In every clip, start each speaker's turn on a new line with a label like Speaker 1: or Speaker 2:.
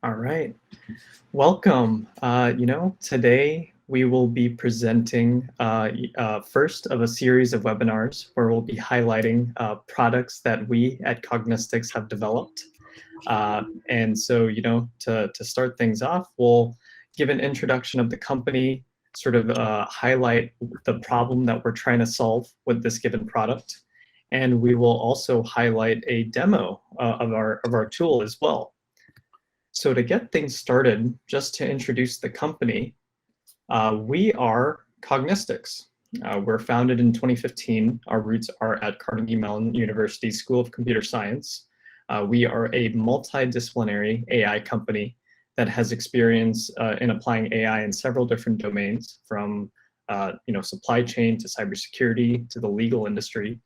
Speaker 1: All right. Welcome. Today we will be presenting first of a series of webinars where we'll be highlighting products that we at Cognistx have developed. To start things off, we'll give an introduction of the company, sort of highlight the problem that we're trying to solve with this given product. And we will also highlight a demo of our tool as well. So to get things started, just to introduce the company, we are Cognistx. We're founded in 2015. Our roots are at Carnegie Mellon University School of Computer Science. We are a multidisciplinary AI company that has experience in applying AI in several different domains, from supply chain to cybersecurity to the legal industry,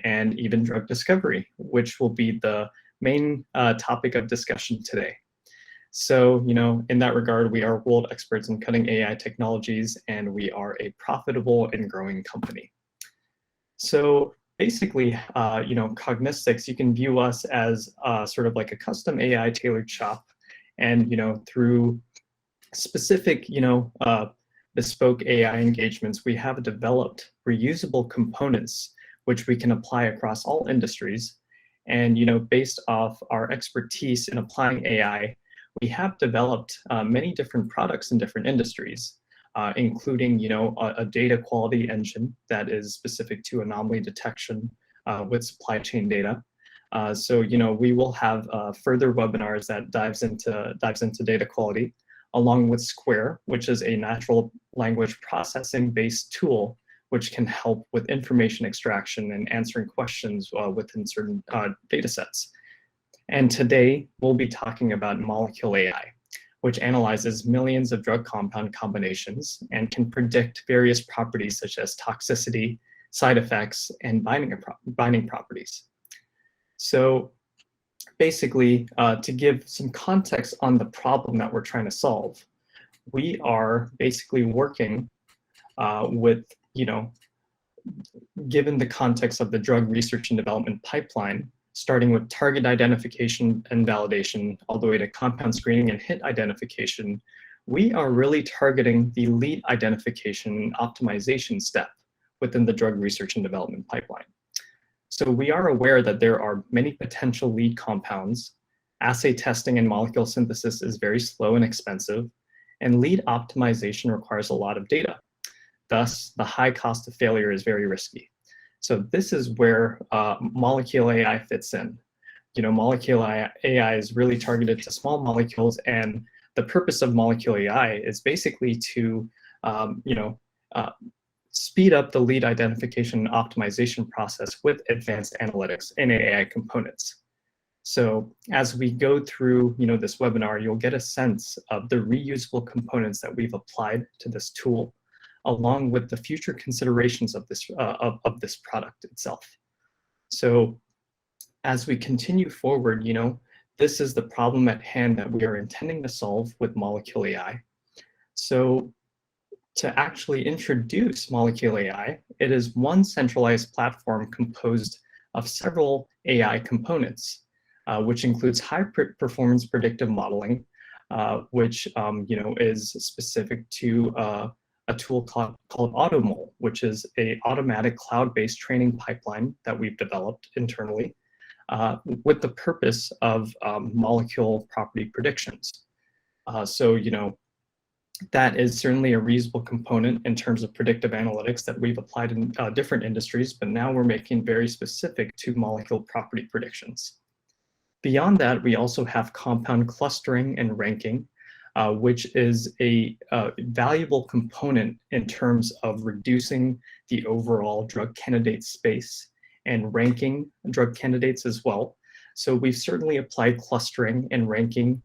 Speaker 1: and even drug discovery, which will be the main topic of discussion today. So, in that regard, we are world experts in cutting AI technologies, and we are a profitable and growing company. So basically, Cognistx, you can view us as sort of like a custom AI tailored shop. And, through specific, bespoke AI engagements, we have developed reusable components which we can apply across all industries. And, based off our expertise in applying AI, we have developed many different products in different industries, including, a data quality engine that is specific to anomaly detection with supply chain data. So, we will have further webinars that dives into data quality, along with Square, which is a natural language processing based tool which can help with information extraction and answering questions within certain data sets. And today, we'll be talking about MoleculeAI, which analyzes millions of drug compound combinations and can predict various properties such as toxicity, side effects, and binding properties. So basically, to give some context on the problem that we're trying to solve, we are basically working with, given the context of the drug research and development pipeline, starting with target identification and validation, all the way to compound screening and hit identification, we are really targeting the lead identification and optimization step within the drug research and development pipeline. So we are aware that there are many potential lead compounds. Assay testing and molecule synthesis is very slow and expensive, and lead optimization requires a lot of data. Thus, the high cost of failure is very risky. So this is where MoleculeAI fits in. MoleculeAI is really targeted to small molecules, and the purpose of MoleculeAI is basically to, speed up the lead identification and optimization process with advanced analytics and AI components. So as we go through, this webinar, you'll get a sense of the reusable components that we've applied to this tool, along with the future considerations of this product itself. So as we continue forward, this is the problem at hand that we are intending to solve with MoleculeAI. So to actually introduce MoleculeAI, it is one centralized platform composed of several AI components, which includes high-performance predictive modeling, which is specific to a tool called AutoMole, which is an automatic cloud-based training pipeline that we've developed internally with the purpose of molecule property predictions. That is certainly a reasonable component in terms of predictive analytics that we've applied in different industries, but now we're making very specific to molecule property predictions. Beyond that, we also have compound clustering and ranking, which is a valuable component in terms of reducing the overall drug candidate space and ranking drug candidates as well. So we've certainly applied clustering and ranking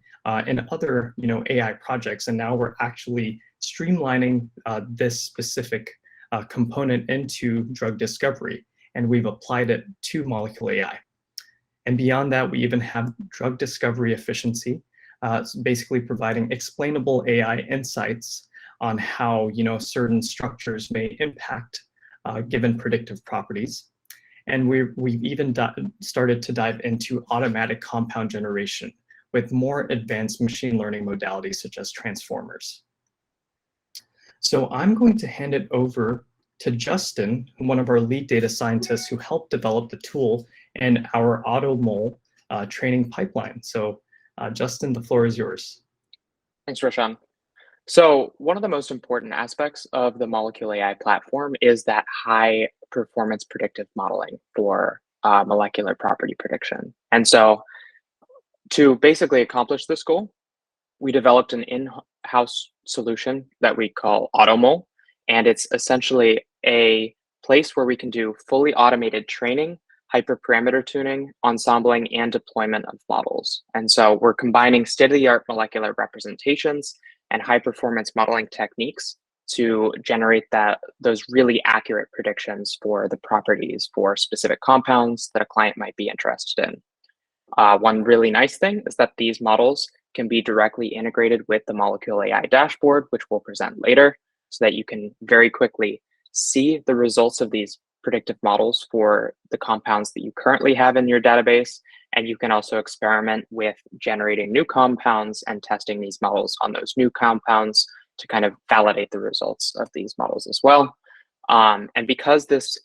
Speaker 1: in other AI projects, and now we're actually streamlining this specific component into drug discovery, and we've applied it to MoleculeAI. And beyond that, we even have drug discovery efficiency, basically providing explainable AI insights on how certain structures may impact given predictive properties. And we've even started to dive into automatic compound generation, with more advanced machine learning modalities such as transformers. So I'm going to hand it over to Justin, one of our lead data scientists who helped develop the tool and our AutoMole training pipeline. So Justin, the floor is yours.
Speaker 2: Thanks, Roshan. So one of the most important aspects of the MoleculeAI platform is that high performance predictive modeling for molecular property prediction. And so to basically accomplish this goal, we developed an in-house solution that we call AutoMole, and it's essentially a place where we can do fully automated training, hyperparameter tuning, ensembling, and deployment of models. And so we're combining state-of-the-art molecular representations and high-performance modeling techniques to generate those really accurate predictions for the properties for specific compounds that a client might be interested in. One really nice thing is that these models can be directly integrated with the MoleculeAI dashboard, which we'll present later, so that you can very quickly see the results of these predictive models for the compounds that you currently have in your database. And you can also experiment with generating new compounds and testing these models on those new compounds to kind of validate the results of these models as well. And because this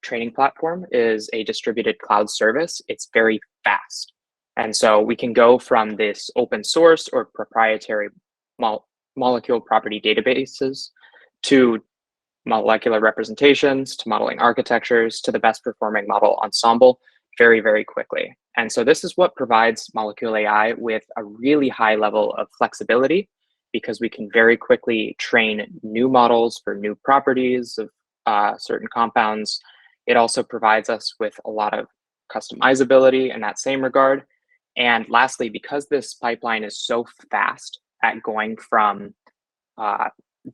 Speaker 2: training platform is a distributed cloud service, it's very fast. And so we can go from this open source or proprietary molecule property databases to molecular representations, to modeling architectures, to the best performing model ensemble very, very quickly. And so this is what provides MoleculeAI with a really high level of flexibility, because we can very quickly train new models for new properties of certain compounds. It also provides us with a lot of customizability in that same regard. And lastly, because this pipeline is so fast at going from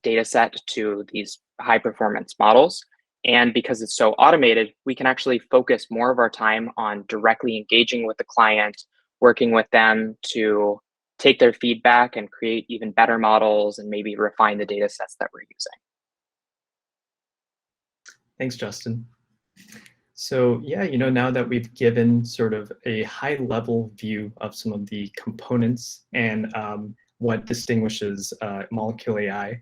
Speaker 2: data set to these high performance models, and because it's so automated, we can actually focus more of our time on directly engaging with the client, working with them to take their feedback and create even better models and maybe refine the data sets that we're using.
Speaker 1: Thanks, Justin. So yeah, now that we've given sort of a high level view of some of the components and what distinguishes MoleculeAI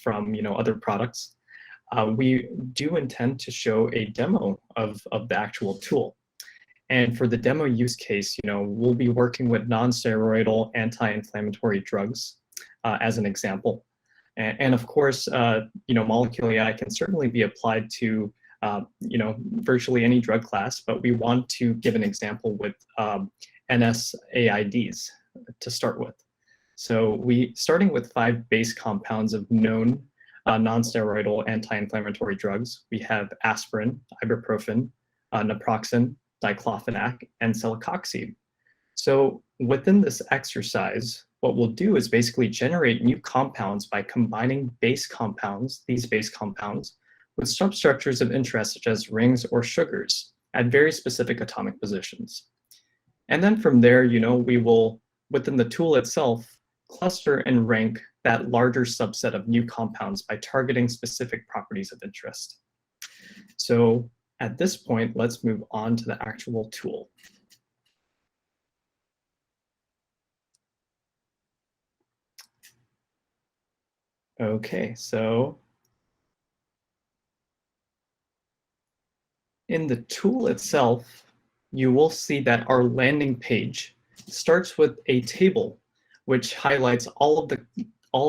Speaker 1: from other products, we do intend to show a demo of the actual tool. And for the demo use case, we'll be working with non-steroidal anti-inflammatory drugs as an example. And of course, MoleculeAI can certainly be applied to virtually any drug class, but we want to give an example with NSAIDs to start with. So starting with 5 base compounds of known non-steroidal anti-inflammatory drugs, we have aspirin, ibuprofen, naproxen, diclofenac, and celecoxib. So within this exercise, what we'll do is basically generate new compounds by combining these base compounds, with substructures of interest such as rings or sugars at very specific atomic positions. And then from there, we will, within the tool itself, cluster and rank that larger subset of new compounds by targeting specific properties of interest. So at this point, let's move on to the actual tool. Okay, so in the tool itself, you will see that our landing page starts with a table which highlights all of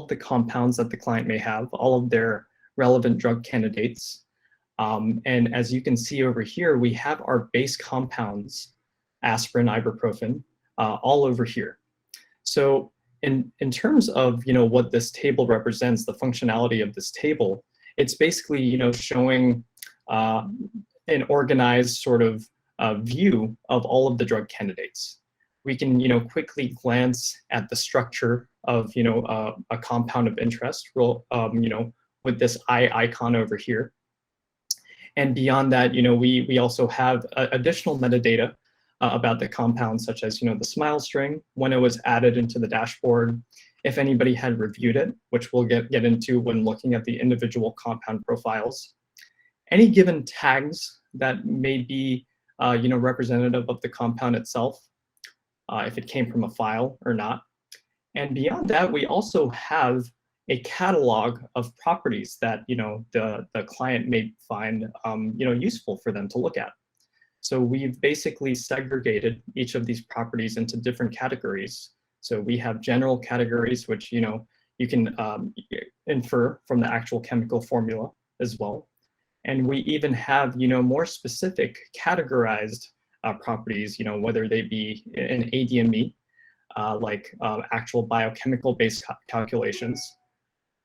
Speaker 1: the compounds that the client may have, all of their relevant drug candidates. And as you can see over here, we have our base compounds, aspirin, ibuprofen, all over here. So in terms of what this table represents, the functionality of this table, it's basically showing an organized sort of view of all of the drug candidates. We can quickly glance at the structure of a compound of interest, with this eye icon over here. And beyond that, we also have additional metadata about the compound, such as the SMILE string, when it was added into the dashboard, if anybody had reviewed it, which we'll get into when looking at the individual compound profiles. Any given tags that may be representative of the compound itself, if it came from a file or not. And beyond that, we also have a catalog of properties that the client may find useful for them to look at. So we've basically segregated each of these properties into different categories. So we have general categories, which you can infer from the actual chemical formula as well. And we even have more specific categorized properties, whether they be in ADME, like actual biochemical-based calculations.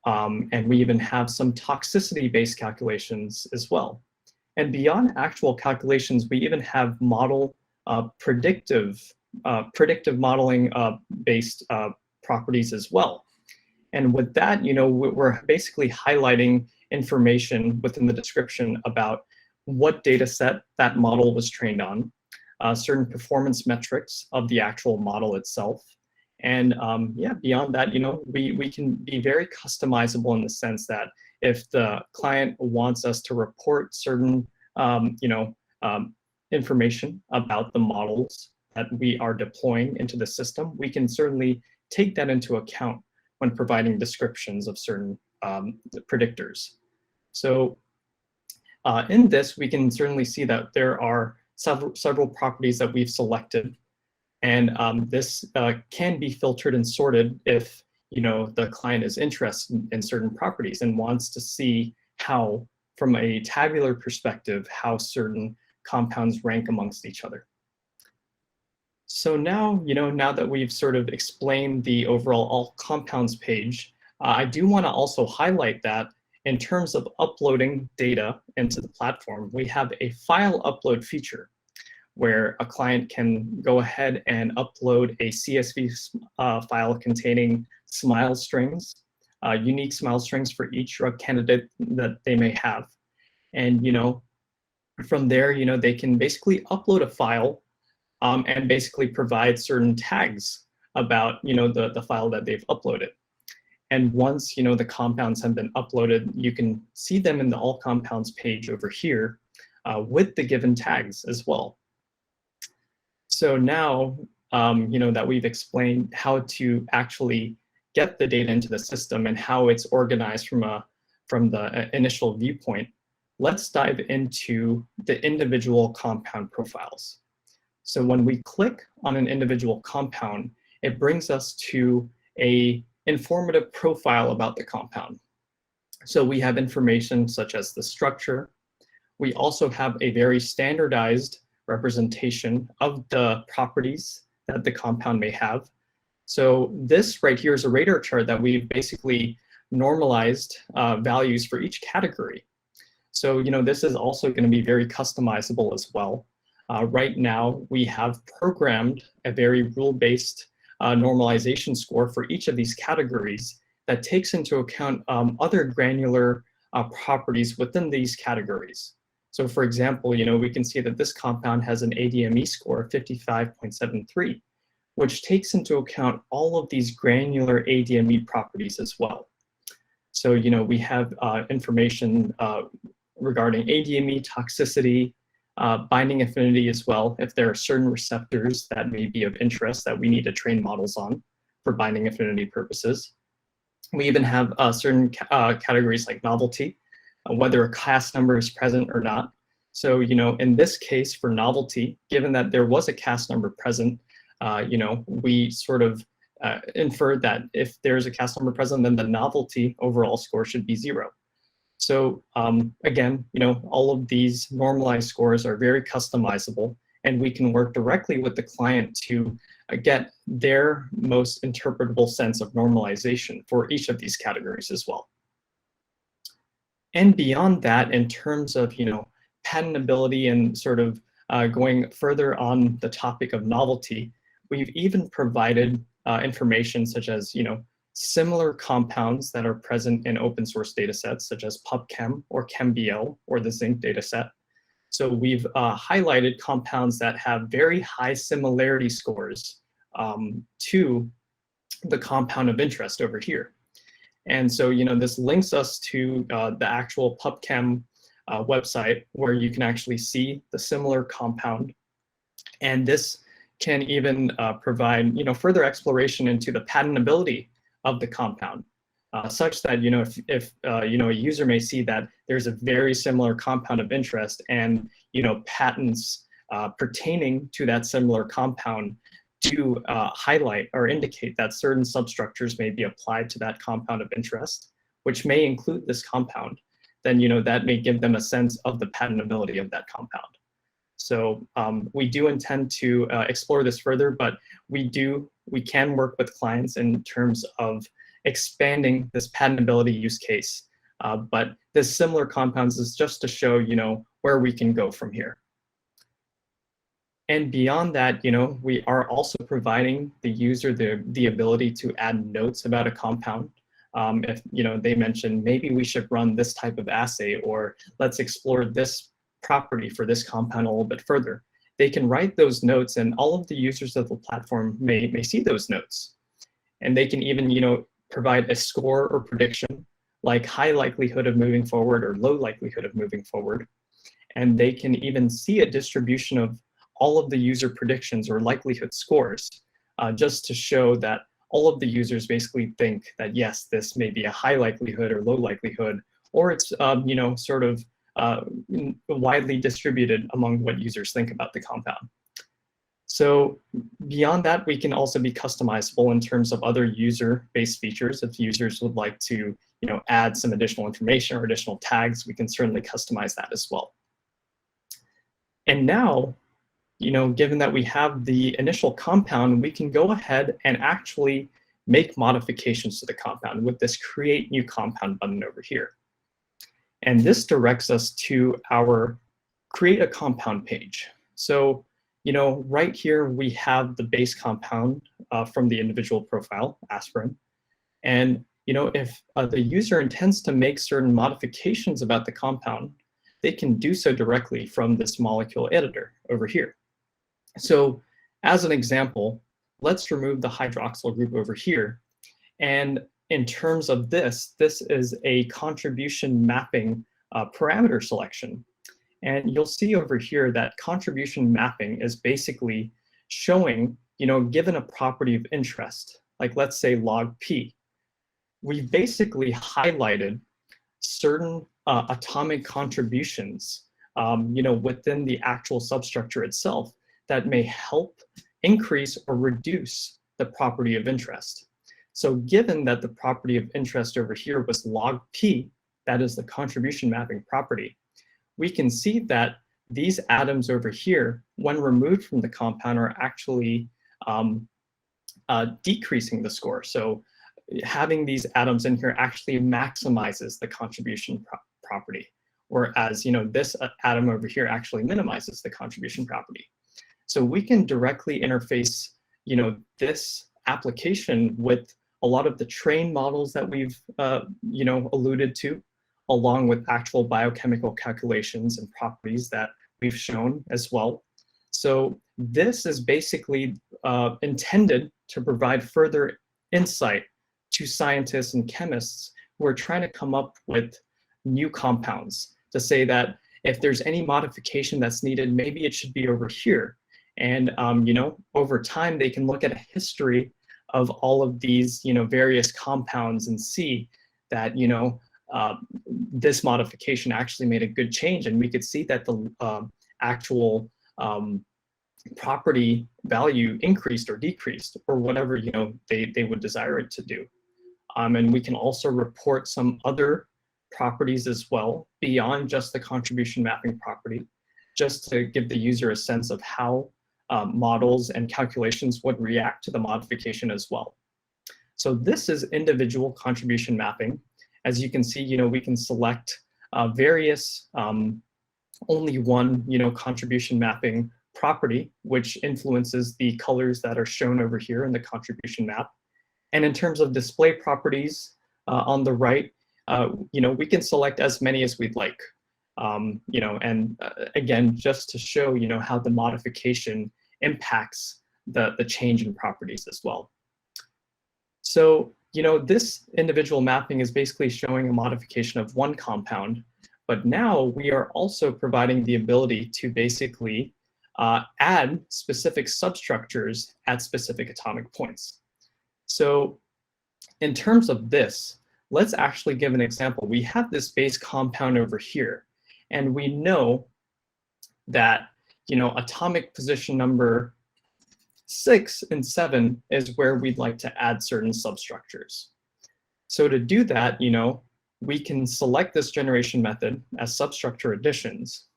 Speaker 1: And we even have some toxicity-based calculations as well. And beyond actual calculations, we even have model predictive modeling based properties as well. And with that, we're basically highlighting information within the description about what data set that model was trained on, certain performance metrics of the actual model itself. And yeah, beyond that, we can be very customizable in the sense that if the client wants us to report certain information about the models that we are deploying into the system, we can certainly take that into account when providing descriptions of certain predictors. So in this, we can certainly see that there are several properties that we've selected. And this can be filtered and sorted if the client is interested in certain properties and wants to see how, from a tabular perspective, how certain compounds rank amongst each other. So now, now that we've sort of explained the overall all compounds page, I do want to also highlight that in terms of uploading data into the platform, we have a file upload feature where a client can go ahead and upload a CSV file containing SMILE strings, unique SMILE strings for each drug candidate that they may have. And from there, they can basically upload a file and basically provide certain tags about the file that they've uploaded. And once the compounds have been uploaded, you can see them in the all compounds page over here with the given tags as well. So now, that we've explained how to actually get the data into the system and how it's organized from the initial viewpoint, let's dive into the individual compound profiles. So when we click on an individual compound, it brings us to an informative profile about the compound. So we have information such as the structure. We also have a very standardized representation of the properties that the compound may have. So this right here is a radar chart that we've basically normalized values for each category. So this is also going to be very customizable as well. Right now, we have programmed a very rule-based normalization score for each of these categories that takes into account other granular properties within these categories. So for example, we can see that this compound has an ADME score of 55.73, which takes into account all of these granular ADME properties as well. So we have information regarding ADME toxicity, binding affinity as well, if there are certain receptors that may be of interest that we need to train models on for binding affinity purposes. We even have certain categories like novelty, whether a class number is present or not. So, in this case for novelty, given that there was a CAS number present, we sort of inferred that if there's a CAS number present, then the novelty overall score should be 0. So again, all of these normalized scores are very customizable, and we can work directly with the client to get their most interpretable sense of normalization for each of these categories as well. And beyond that, in terms of patentability and sort of going further on the topic of novelty, we've even provided information such as similar compounds that are present in open source data sets such as PubChem or ChemBL or the Zinc dataset. So we've highlighted compounds that have very high similarity scores to the compound of interest over here. And so, this links us to the actual PubChem website where you can actually see the similar compound. And this, can even provide further exploration into the patentability of the compound, such that if a user may see that there's a very similar compound of interest, and patents pertaining to that similar compound do highlight or indicate that certain substructures may be applied to that compound of interest, which may include this compound, then that may give them a sense of the patentability of that compound. So we do intend to explore this further, but we can work with clients in terms of expanding this patentability use case. But this similar compounds is just to show where we can go from here. And beyond that, we are also providing the user the ability to add notes about a compound. If they mention maybe we should run this type of assay, or let's explore this property for this compound a little bit further, they can write those notes, and all of the users of the platform may see those notes. And they can even provide a score or prediction, like high likelihood of moving forward or low likelihood of moving forward. And they can even see a distribution of all of the user predictions or likelihood scores, just to show that all of the users basically think that, yes, this may be a high likelihood or low likelihood, or it's sort of widely distributed among what users think about the compound. So beyond that, we can also be customizable in terms of other user-based features. If users would like to add some additional information or additional tags, we can certainly customize that as well. And now, given that we have the initial compound, we can go ahead and actually make modifications to the compound with this Create New Compound button over here. And this directs us to our Create a Compound page. So, right here we have the base compound from the individual profile, aspirin. And, if the user intends to make certain modifications about the compound, they can do so directly from this molecule editor over here. So as an example, let's remove the hydroxyl group over here. And in terms of this is a contribution mapping parameter selection. And you'll see over here that contribution mapping is basically showing, given a property of interest, like let's say log P, we've basically highlighted certain atomic contributions, within the actual substructure itself that may help increase or reduce the property of interest. So given that the property of interest over here was log P, that is the contribution mapping property, we can see that these atoms over here, when removed from the compound, are actually decreasing the score. So having these atoms in here actually maximizes the contribution property, whereas this atom over here actually minimizes the contribution property. So we can directly interface this application with a lot of the trained models that we've alluded to, along with actual biochemical calculations and properties that we've shown as well. So this is basically intended to provide further insight to scientists and chemists who are trying to come up with new compounds, to say that if there's any modification that's needed, maybe it should be over here. And over time, they can look at a history of all of these various compounds and see that this modification actually made a good change, and we could see that the actual property value increased or decreased, or whatever they would desire it to do. And we can also report some other properties as well beyond just the contribution mapping property, just to give the user a sense of how models and calculations would react to the modification as well. So this is individual contribution mapping. As you can see, we can select various, only one, contribution mapping property, which influences the colors that are shown over here in the contribution map. And in terms of display properties on the right, we can select as many as we'd like. And again, just to show, how the modification impacts the change in properties as well. So, this individual mapping is basically showing a modification of one compound, but now we are also providing the ability to basically add specific substructures at specific atomic points. So in terms of this, let's actually give an example. We have this base compound over here, and we know that atomic position number 6 and 7 is where we'd like to add certain substructures. So to do that, we can select this generation method as substructure additions.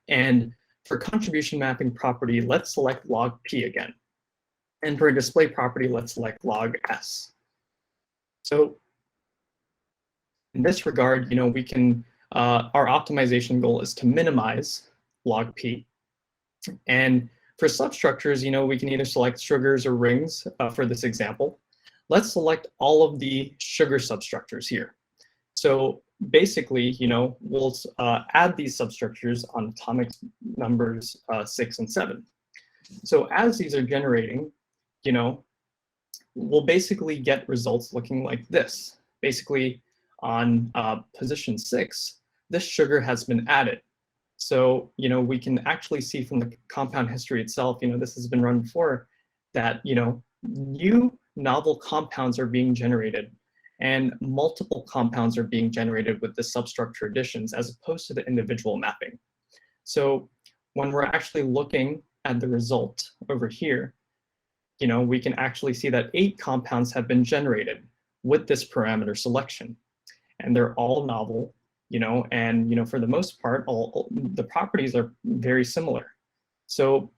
Speaker 1: And for contribution mapping property, let's select log P again. And for a display property, let's select log S. So in this regard, we can, our optimization goal is to minimize log P. And for substructures, we can either select sugars or rings for this example. Let's select all of the sugar substructures here. So basically, we'll add these substructures on atomic numbers 6 and 7. So as these are generating, we'll basically get results looking like this. Basically, on position 6, this sugar has been added. So, we can actually see from the compound history itself, this has been run before, that, new novel compounds are being generated and multiple compounds are being generated with the substructure additions as opposed to the individual mapping. So when we're actually looking at the result over here, we can actually see that 8 compounds have been generated with this parameter selection, and they're all novel, and for the most part, all the properties are very similar. So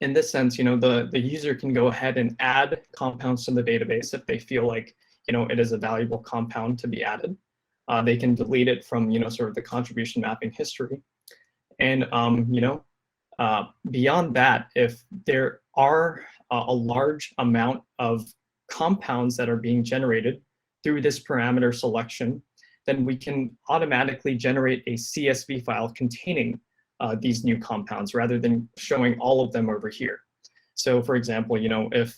Speaker 1: in this sense, the user can go ahead and add compounds to the database if they feel like, it is a valuable compound to be added. They can delete it from, sort of the contribution mapping history. And, beyond that, if there are a large amount of compounds that are being generated through this parameter selection, then we can automatically generate a CSV file containing these new compounds rather than showing all of them over here. So for example, if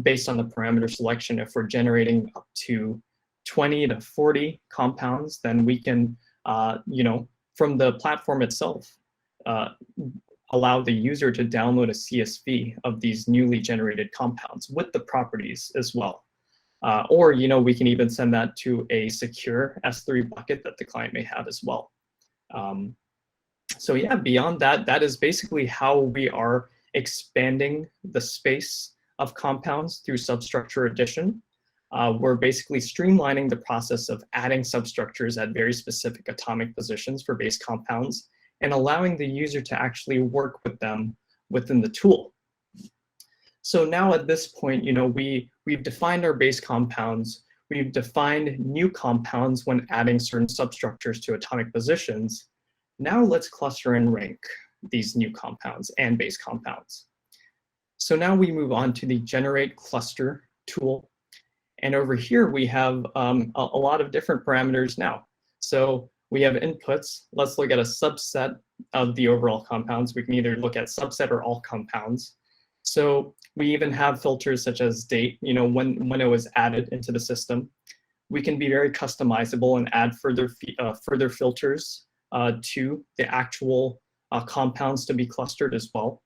Speaker 1: based on the parameter selection, if we're generating up to 20 to 40 compounds, then we can, from the platform itself, allow the user to download a CSV of these newly generated compounds with the properties as well. Or, we can even send that to a secure S3 bucket that the client may have as well. So yeah, beyond that, that is basically how we are expanding the space of compounds through substructure addition. We're basically streamlining the process of adding substructures at very specific atomic positions for base compounds and allowing the user to actually work with them within the tool. So now at this point, we've defined our base compounds, we've defined new compounds when adding certain substructures to atomic positions. Now let's cluster and rank these new compounds and base compounds. So now we move on to the generate cluster tool. And over here, we have a lot of different parameters now. So we have inputs. Let's look at a subset of the overall compounds. We can either look at subset or all compounds. So we even have filters such as date, when it was added into the system. We can be very customizable and add further filters to the actual compounds to be clustered as well.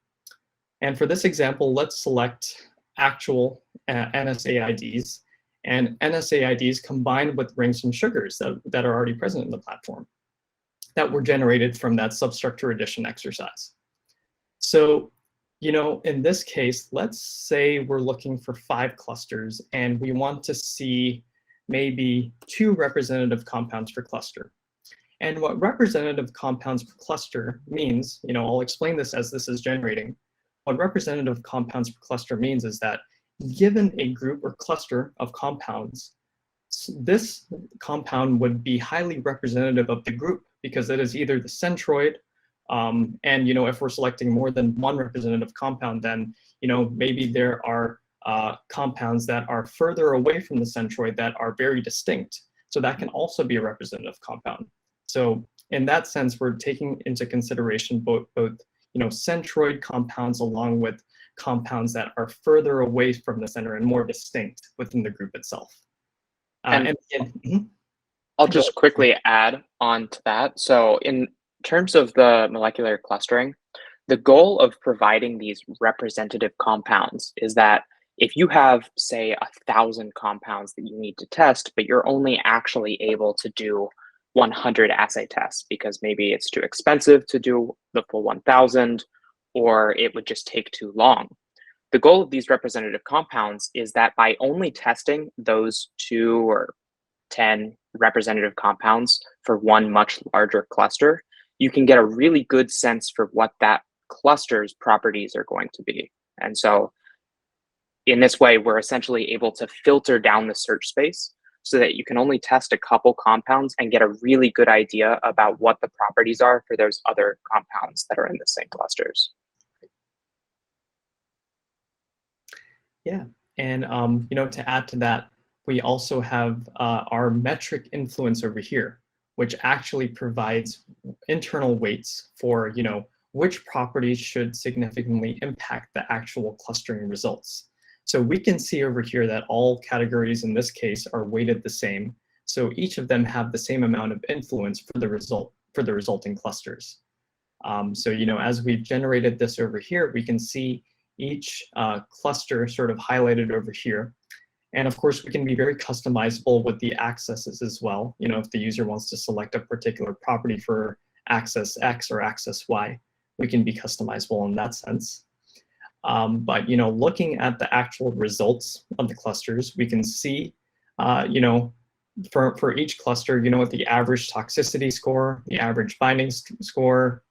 Speaker 1: And for this example, let's select actual NSAIDs and NSAIDs combined with rings and sugars that are already present in the platform that were generated from that substructure addition exercise. So, in this case, let's say we're looking for 5 clusters and we want to see maybe 2 representative compounds per cluster. And what representative compounds per cluster means, I'll explain this as this is generating. What representative compounds per cluster means is that given a group or cluster of compounds, this compound would be highly representative of the group because it is either the centroid, and if we're selecting more than one representative compound, then maybe there are compounds that are further away from the centroid that are very distinct. So that can also be a representative compound. So in that sense, we're taking into consideration both centroid compounds along with compounds that are further away from the center and more distinct within the group itself.
Speaker 2: I'll just quickly add on to that. So in terms of the molecular clustering, The goal of providing these representative compounds is that if you have, say, 1,000 compounds that you need to test, but you're only actually able to do 100 assay tests because maybe it's too expensive to do the full 1,000, or it would just take too long. The goal of these representative compounds is that by only testing those 2 or 10 representative compounds for one much larger cluster, you can get a really good sense for what that cluster's properties are going to be. And so in this way, we're essentially able to filter down the search space so that you can only test a couple compounds and get a really good idea about what the properties are for those other compounds that are in the same clusters.
Speaker 1: Yeah, and to add to that, we also have our metric influence over here, which actually provides internal weights for which properties should significantly impact the actual clustering results. So we can see over here that all categories in this case are weighted the same. So each of them have the same amount of influence for the resulting clusters. So as we've generated this over here, we can see each cluster sort of highlighted over here. And of course, we can be very customizable with the accesses as well. If the user wants to select a particular property for access X or access Y, we can be customizable in that sense. But looking at the actual results of the clusters, we can see, for each cluster, the average toxicity score, the average binding score,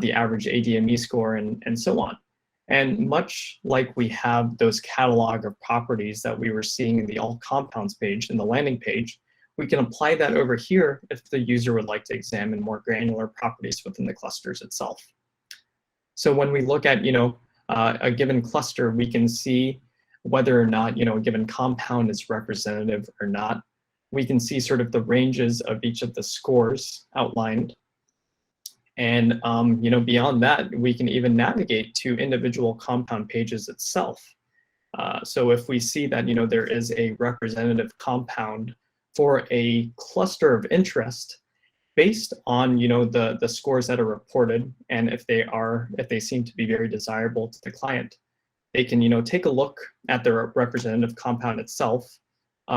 Speaker 1: the average ADME score, and so on. And much like we have those catalog of properties that we were seeing in the all compounds page in the landing page, we can apply that over here if the user would like to examine more granular properties within the clusters itself. So when we look at a given cluster, we can see whether or not a given compound is representative or not. We can see sort of the ranges of each of the scores outlined. And beyond that, we can even navigate to individual compound pages itself. So if we see that there is a representative compound for a cluster of interest based on the scores that are reported, and if they seem to be very desirable to the client, they can take a look at the representative compound itself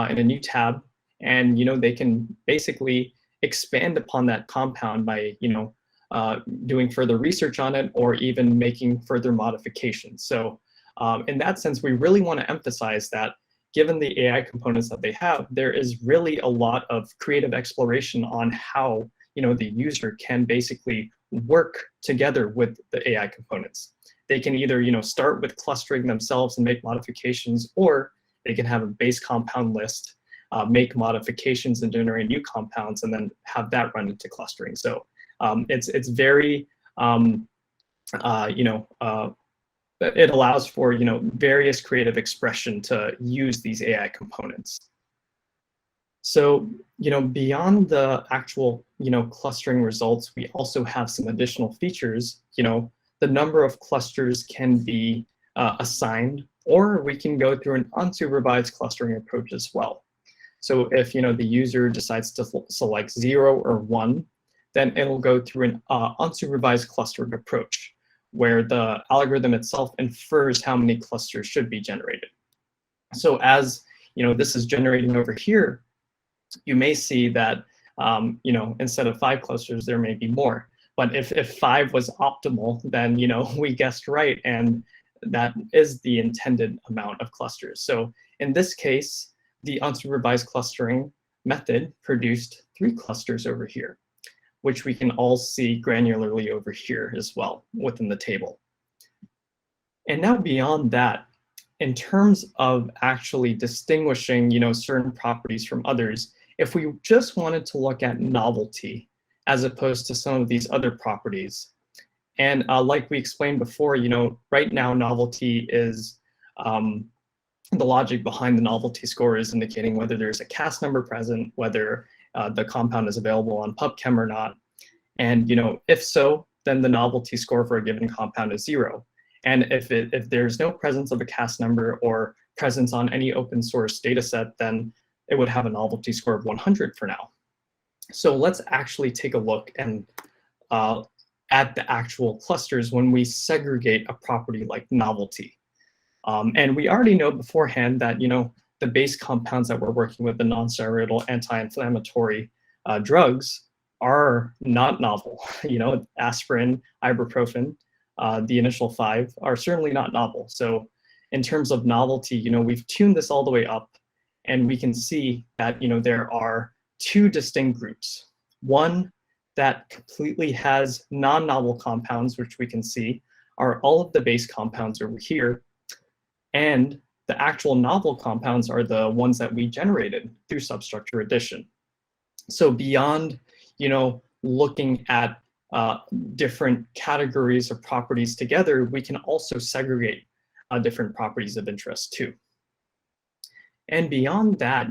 Speaker 1: in a new tab, and they can basically expand upon that compound by doing further research on it, or even making further modifications. So in that sense, we really want to emphasize that given the AI components that they have, there is really a lot of creative exploration on how the user can basically work together with the AI components. They can either start with clustering themselves and make modifications, or they can have a base compound list, make modifications and generate new compounds, and then have that run into clustering. So it's very, it allows for, various creative expression to use these AI components. So, beyond the actual, clustering results, we also have some additional features. The number of clusters can be assigned, or we can go through an unsupervised clustering approach as well. So if, the user decides to select 0 or 1, then it'll go through an unsupervised clustering approach, where the algorithm itself infers how many clusters should be generated. So as this is generating over here, you may see that instead of 5 clusters, there may be more. But if 5 was optimal, then we guessed right, and that is the intended amount of clusters. So in this case, the unsupervised clustering method produced 3 clusters over here, which we can all see granularly over here as well within the table. And now beyond that, in terms of actually distinguishing certain properties from others, if we just wanted to look at novelty as opposed to some of these other properties, and like we explained before, right now novelty is the logic behind the novelty score is indicating whether there's a CAS number present, whether the compound is available on PubChem or not. And if so, then the novelty score for a given compound is 0. And if there's no presence of a CAS number or presence on any open source data set, then it would have a novelty score of 100 for now. So let's actually take a look and at the actual clusters when we segregate a property like novelty. And we already know beforehand that the base compounds that we're working with, the non-steroidal anti-inflammatory drugs, are not novel. Aspirin, ibuprofen, the initial 5 are certainly not novel. So in terms of novelty, we've tuned this all the way up, and we can see that there are 2 distinct groups. One that completely has non-novel compounds, which we can see are all of the base compounds over here, and the actual novel compounds are the ones that we generated through substructure addition. So beyond, looking at different categories of properties together, we can also segregate different properties of interest too. And beyond that,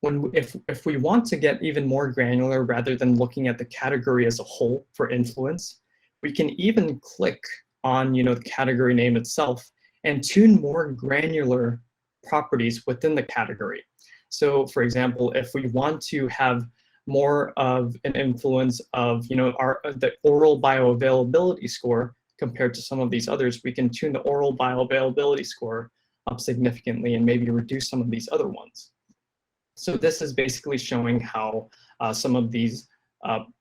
Speaker 1: if we want to get even more granular rather than looking at the category as a whole for influence, we can even click on the category name itself and tune more granular properties within the category. So for example, if we want to have more of an influence of the oral bioavailability score compared to some of these others, we can tune the oral bioavailability score up significantly and maybe reduce some of these other ones. So this is basically showing how some of these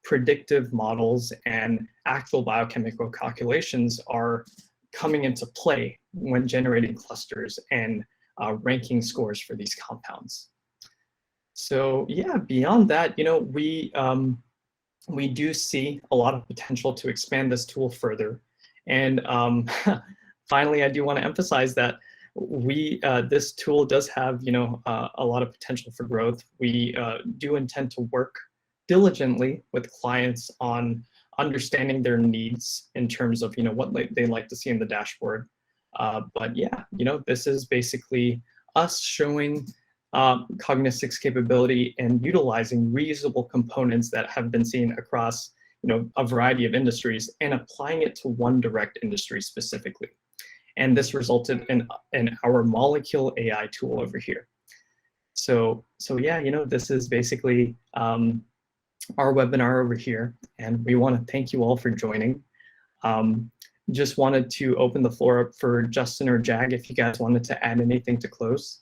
Speaker 1: predictive models and actual biochemical calculations are coming into play when generating clusters and ranking scores for these compounds. So yeah, beyond that, we do see a lot of potential to expand this tool further. And finally, I do want to emphasize that this tool does have a lot of potential for growth. We do intend to work diligently with clients on understanding their needs in terms of what they like to see in the dashboard. But yeah, this is basically us showing Cognistx capability and utilizing reusable components that have been seen across a variety of industries and applying it to one direct industry specifically. And this resulted in our MoleculeAI tool over here. So yeah, this is basically our webinar over here, and we want to thank you all for joining. Just wanted to open the floor up for Justin or Jag if you guys wanted to add anything to close.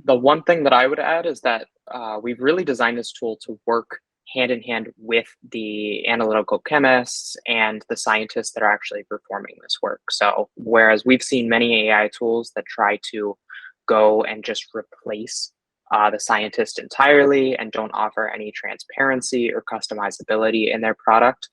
Speaker 2: The one thing that I would add is that we've really designed this tool to work hand in hand with the analytical chemists and the scientists that are actually performing this work. So whereas we've seen many AI tools that try to go and just replace the scientist entirely and don't offer any transparency or customizability in their product,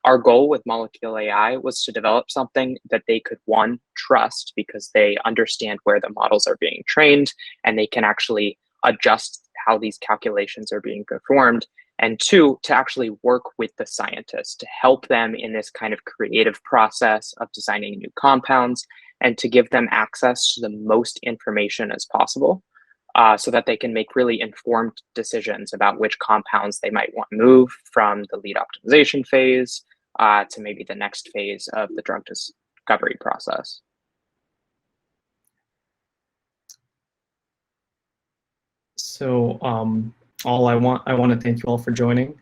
Speaker 2: our goal with MoleculeAI was to develop something that they could, one, trust because they understand where the models are being trained and they can actually adjust how these calculations are being performed, and two, to actually work with the scientists to help them in this kind of creative process of designing new compounds and to give them access to the most information as possible so that they can make really informed decisions about which compounds they might want to move from the lead optimization phase to maybe the next phase of the drug discovery process.
Speaker 1: So I want to thank you all for joining.